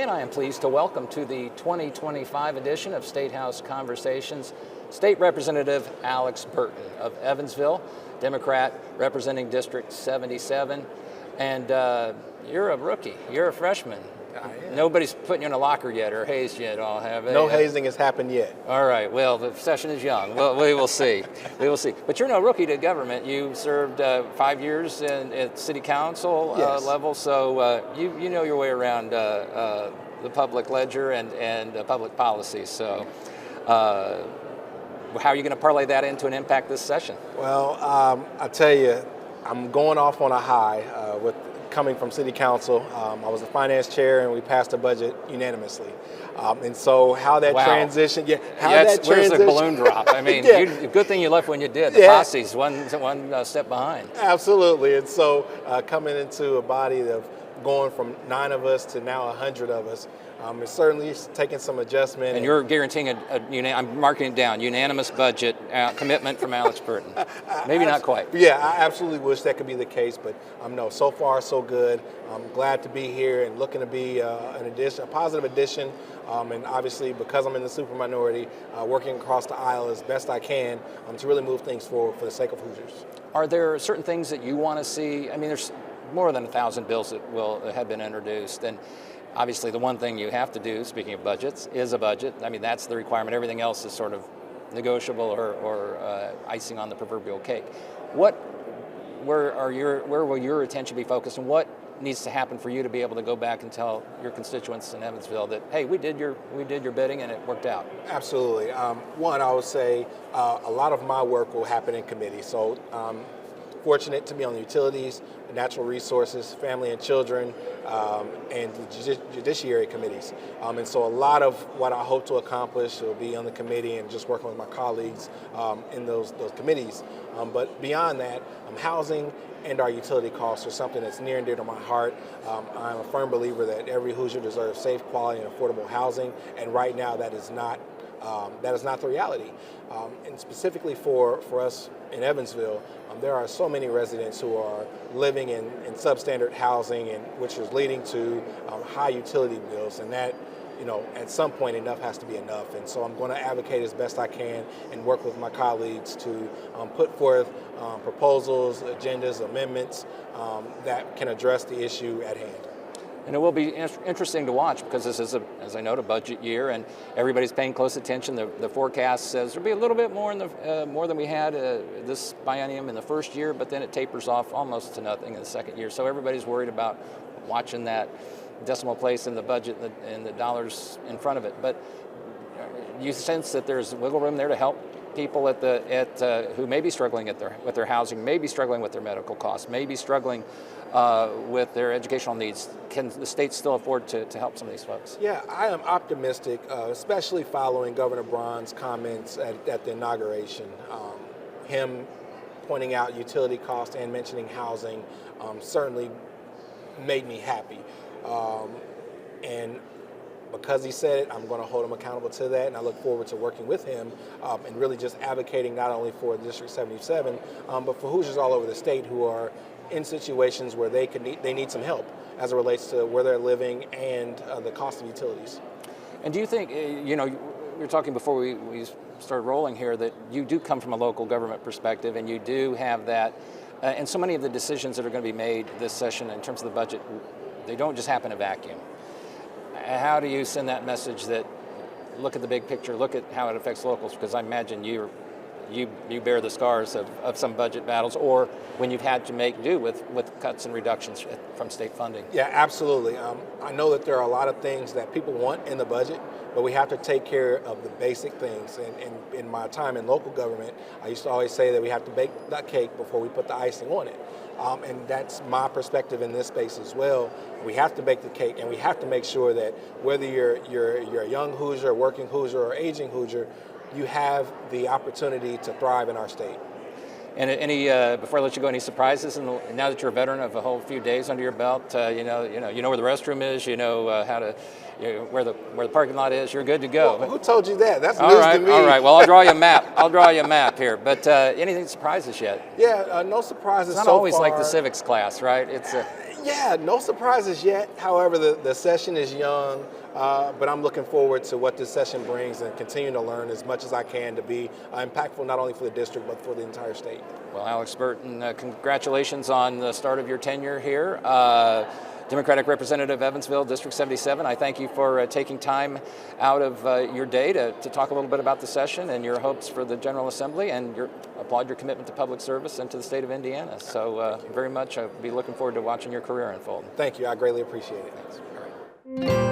and I am pleased to welcome to the 2025 edition of Statehouse Conversations, State Representative Alex Burton of Evansville, Democrat representing District 77. And you're a rookie, you're a freshman. Nobody's putting you in a locker yet or hazed yet, all have they? No hazing has happened yet. All right, well, the session is young. Well, we will see. We will see. But you're no rookie to government. You served 5 years at city council level, so you know your way around the public ledger and public policy. So how are you going to parlay that into an impact this session? Well, I tell you, I'm going off on a high with coming from city council. I was the finance chair and we passed a budget unanimously. And so how that transition, where's the balloon drop? I mean, good thing you left when you did. The posse's one step behind. Absolutely. And so coming into a body of going from 9 of us to now 100 of us, it's certainly taking some adjustment. And you're guaranteeing I'm marking it down, unanimous budget commitment from Alex Burton. Maybe not quite. Yeah, I absolutely wish that could be the case, but no, so far so good. I'm glad to be here and looking to be a positive addition. And obviously, because I'm in the super minority, working across the aisle as best I can to really move things forward for the sake of Hoosiers. Are there certain things that you want to see? I mean, there's more than 1,000 bills that have been introduced, and obviously the one thing you have to do, speaking of budgets, is a budget. I mean, that's the requirement. Everything else is sort of negotiable or icing on the proverbial cake. Where will your attention be focused, and what needs to happen for you to be able to go back and tell your constituents in Evansville that, hey, we did your bidding and it worked out? Absolutely. One, I would say a lot of my work will happen in committee. So fortunate to be on the utilities, natural resources, family and children, and the judiciary committees. And so a lot of what I hope to accomplish will be on the committee and just working with my colleagues in those committees. But beyond that, housing and our utility costs are something that's near and dear to my heart. I'm a firm believer that every Hoosier deserves safe, quality, and affordable housing, and right now that is not the reality. And specifically for us in Evansville, there are so many residents who are living in substandard housing, and which is leading to high utility bills, and that, at some point enough has to be enough. And so I'm going to advocate as best I can and work with my colleagues to put forth proposals, agendas, amendments that can address the issue at hand. And it will be interesting to watch because this is, as I note, a budget year, and everybody's paying close attention. The forecast says there'll be a little bit more more than we had this biennium in the first year, but then it tapers off almost to nothing in the second year. So everybody's worried about watching that decimal place in the budget and the dollars in front of it. But you sense that there's wiggle room there to help people who may be struggling with their housing, may be struggling with their medical costs, may be struggling with their educational needs. Can the state still afford to help some of these folks? Yeah, I am optimistic, especially following Governor Braun's comments at the inauguration. Him pointing out utility costs and mentioning housing certainly made me happy. And because he said it, I'm going to hold him accountable to that, and I look forward to working with him and really just advocating not only for District 77, but for Hoosiers all over the state who are in situations where they need some help as it relates to where they're living and the cost of utilities. And do you think, we were talking before we started rolling here, that you do come from a local government perspective, and you do have that, and so many of the decisions that are going to be made this session in terms of the budget, they don't just happen in a vacuum. How do you send that message that look at the big picture, look at how it affects locals? Because I imagine you bear the scars of some budget battles, or when you've had to make do with cuts and reductions from state funding. Yeah, absolutely. I know that there are a lot of things that people want in the budget, but we have to take care of the basic things. And in my time in local government, I used to always say that we have to bake that cake before we put the icing on it. And that's my perspective in this space as well. We have to bake the cake, and we have to make sure that whether you're a young Hoosier, a working Hoosier, or aging Hoosier, you have the opportunity to thrive in our state. And before I let you go, any surprises? And now that you're a veteran of a whole few days under your belt, you know where the restroom is, how to, where the parking lot is. You're good to go. Well, who told you that? That's news to me. All right. Well, I'll draw you a map. Here. But anything surprises yet? Yeah, no surprises. It's not so always far. like the civics class, right? It's Yeah, no surprises yet. However, the session is young, but I'm looking forward to what this session brings and continue to learn as much as I can to be impactful not only for the district but for the entire state. Well, Alex Burton, congratulations on the start of your tenure here. Democratic Representative Evansville, District 77, I thank you for taking time out of your day to talk a little bit about the session and your hopes for the General Assembly, and applaud your commitment to public service and to the state of Indiana. So very much, I'll be looking forward to watching your career unfold. Thank you. I greatly appreciate it. Thanks. All right.